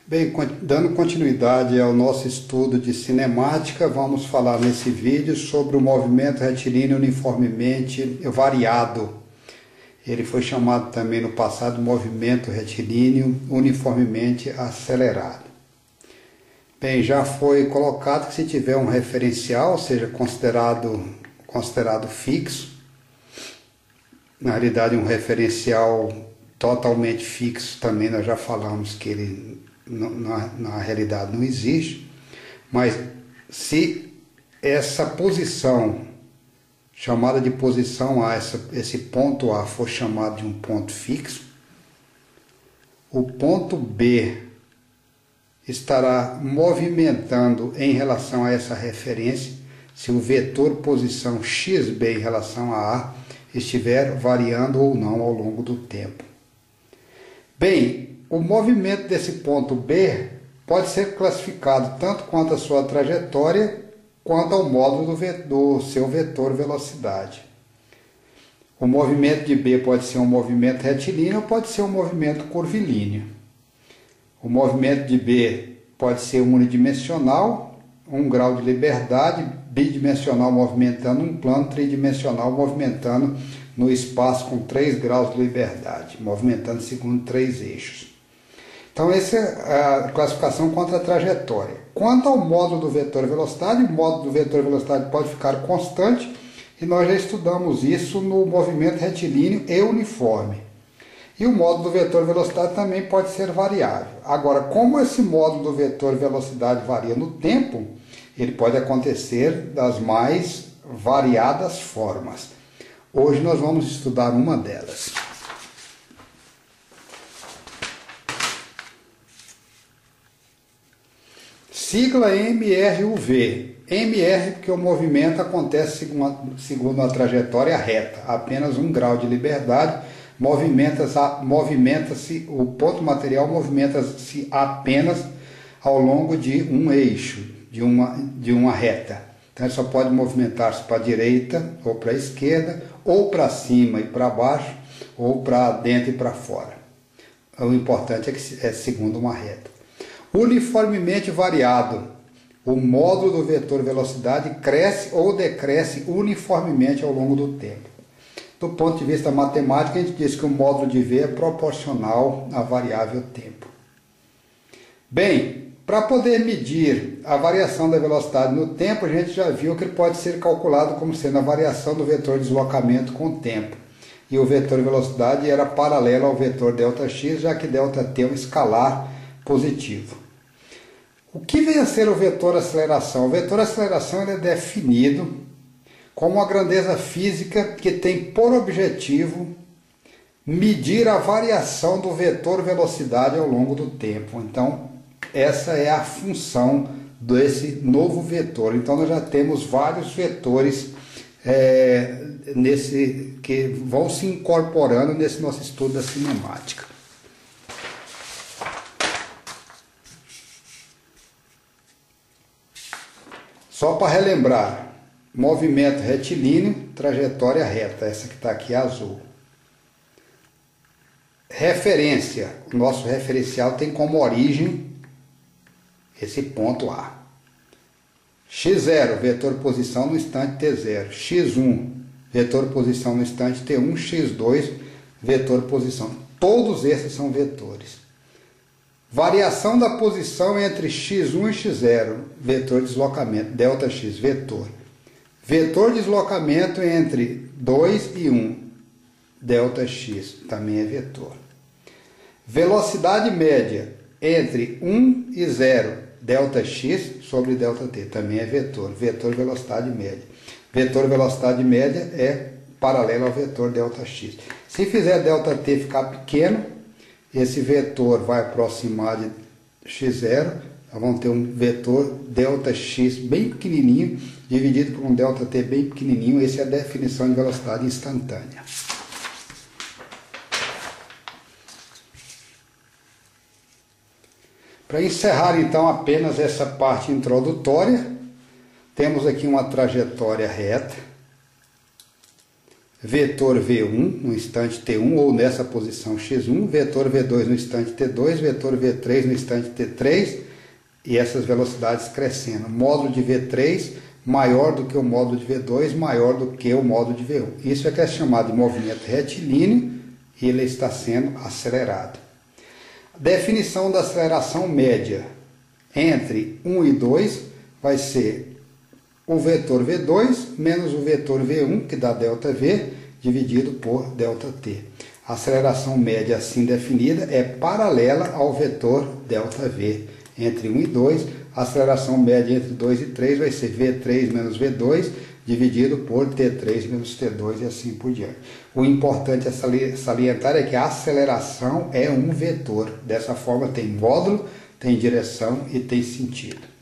Bem, dando continuidade ao nosso estudo de cinemática, vamos falar nesse vídeo sobre o movimento retilíneo uniformemente variado. Ele foi chamado também no passado movimento retilíneo uniformemente acelerado. Bem, já foi colocado que se tiver um referencial, ou seja, considerado fixo, na realidade um referencial totalmente fixo também nós já falamos que ele na realidade não existe, mas se essa posição chamada de posição A, esse ponto A for chamado de um ponto fixo, o ponto B estará movimentando em relação a essa referência se o vetor posição xb em relação a A estiver variando ou não ao longo do tempo. Bem, o movimento desse ponto B pode ser classificado tanto quanto a sua trajetória quanto ao módulo do seu vetor velocidade. O movimento de B pode ser um movimento retilíneo ou pode ser um movimento curvilíneo. O movimento de B pode ser unidimensional, 1 grau de liberdade, bidimensional movimentando um plano, tridimensional movimentando no espaço com 3 graus de liberdade, movimentando segundo 3 eixos. Então essa é a classificação quanto à trajetória. Quanto ao módulo do vetor velocidade, o módulo do vetor velocidade pode ficar constante e nós já estudamos isso no movimento retilíneo e uniforme. E o módulo do vetor velocidade também pode ser variável. Agora, como esse módulo do vetor velocidade varia no tempo, ele pode acontecer das mais variadas formas. Hoje nós vamos estudar uma delas. Sigla MRUV. MR porque o movimento acontece segundo a trajetória reta, apenas 1 grau de liberdade, movimenta-se, o ponto material movimenta-se apenas ao longo de um eixo, de uma reta. Então ele só pode movimentar-se para a direita ou para a esquerda, ou para cima e para baixo, ou para dentro e para fora. O importante é que é segundo uma reta. Uniformemente variado. O módulo do vetor velocidade cresce ou decresce uniformemente ao longo do tempo. Do ponto de vista matemático, a gente diz que o módulo de V é proporcional à variável tempo. Bem, para poder medir a variação da velocidade no tempo, a gente já viu que ele pode ser calculado como sendo a variação do vetor deslocamento com o tempo. E o vetor velocidade era paralelo ao vetor ΔX, já que ΔT é um escalar positivo. O que vem a ser o vetor aceleração? O vetor aceleração ele é definido como uma grandeza física que tem por objetivo medir a variação do vetor velocidade ao longo do tempo. Então, essa é a função desse novo vetor. Então, nós já temos vários vetores que vão se incorporando nesse nosso estudo da cinemática. Só para relembrar, movimento retilíneo, trajetória reta, essa que está aqui azul. Referência, o nosso referencial tem como origem esse ponto A. X0, vetor posição no instante T0. X1, vetor posição no instante T1. X2, vetor posição. Todos esses são vetores. Variação da posição entre x1 e x0, vetor deslocamento, ΔX, vetor. Vetor deslocamento entre 2 e 1, ΔX, também é vetor. Velocidade média entre 1 e 0, ΔX sobre ΔT, também é vetor. Vetor velocidade média. Vetor velocidade média é paralelo ao vetor ΔX. Se fizer ΔT ficar pequeno, esse vetor vai aproximar de x0, nós vamos ter um vetor ΔX bem pequenininho, dividido por um ΔT bem pequenininho. Essa é a definição de velocidade instantânea. Para encerrar então apenas essa parte introdutória, temos aqui uma trajetória reta. vetor V1 no instante T1 ou nessa posição x1, vetor V2 no instante T2, vetor V3 no instante T3 e essas velocidades crescendo. Módulo de V3 maior do que o módulo de V2, maior do que o módulo de V1. Isso é que é chamado de movimento retilíneo e ele está sendo acelerado. Definição da aceleração média entre 1 e 2 vai ser o vetor V2 menos o vetor V1, que dá ΔV, dividido por ΔT. A aceleração média assim definida é paralela ao vetor ΔV. Entre 1 e 2, a aceleração média entre 2 e 3 vai ser V3 menos V2, dividido por T3 menos T2 e assim por diante. O importante a salientar é que a aceleração é um vetor. Dessa forma tem módulo, tem direção e tem sentido.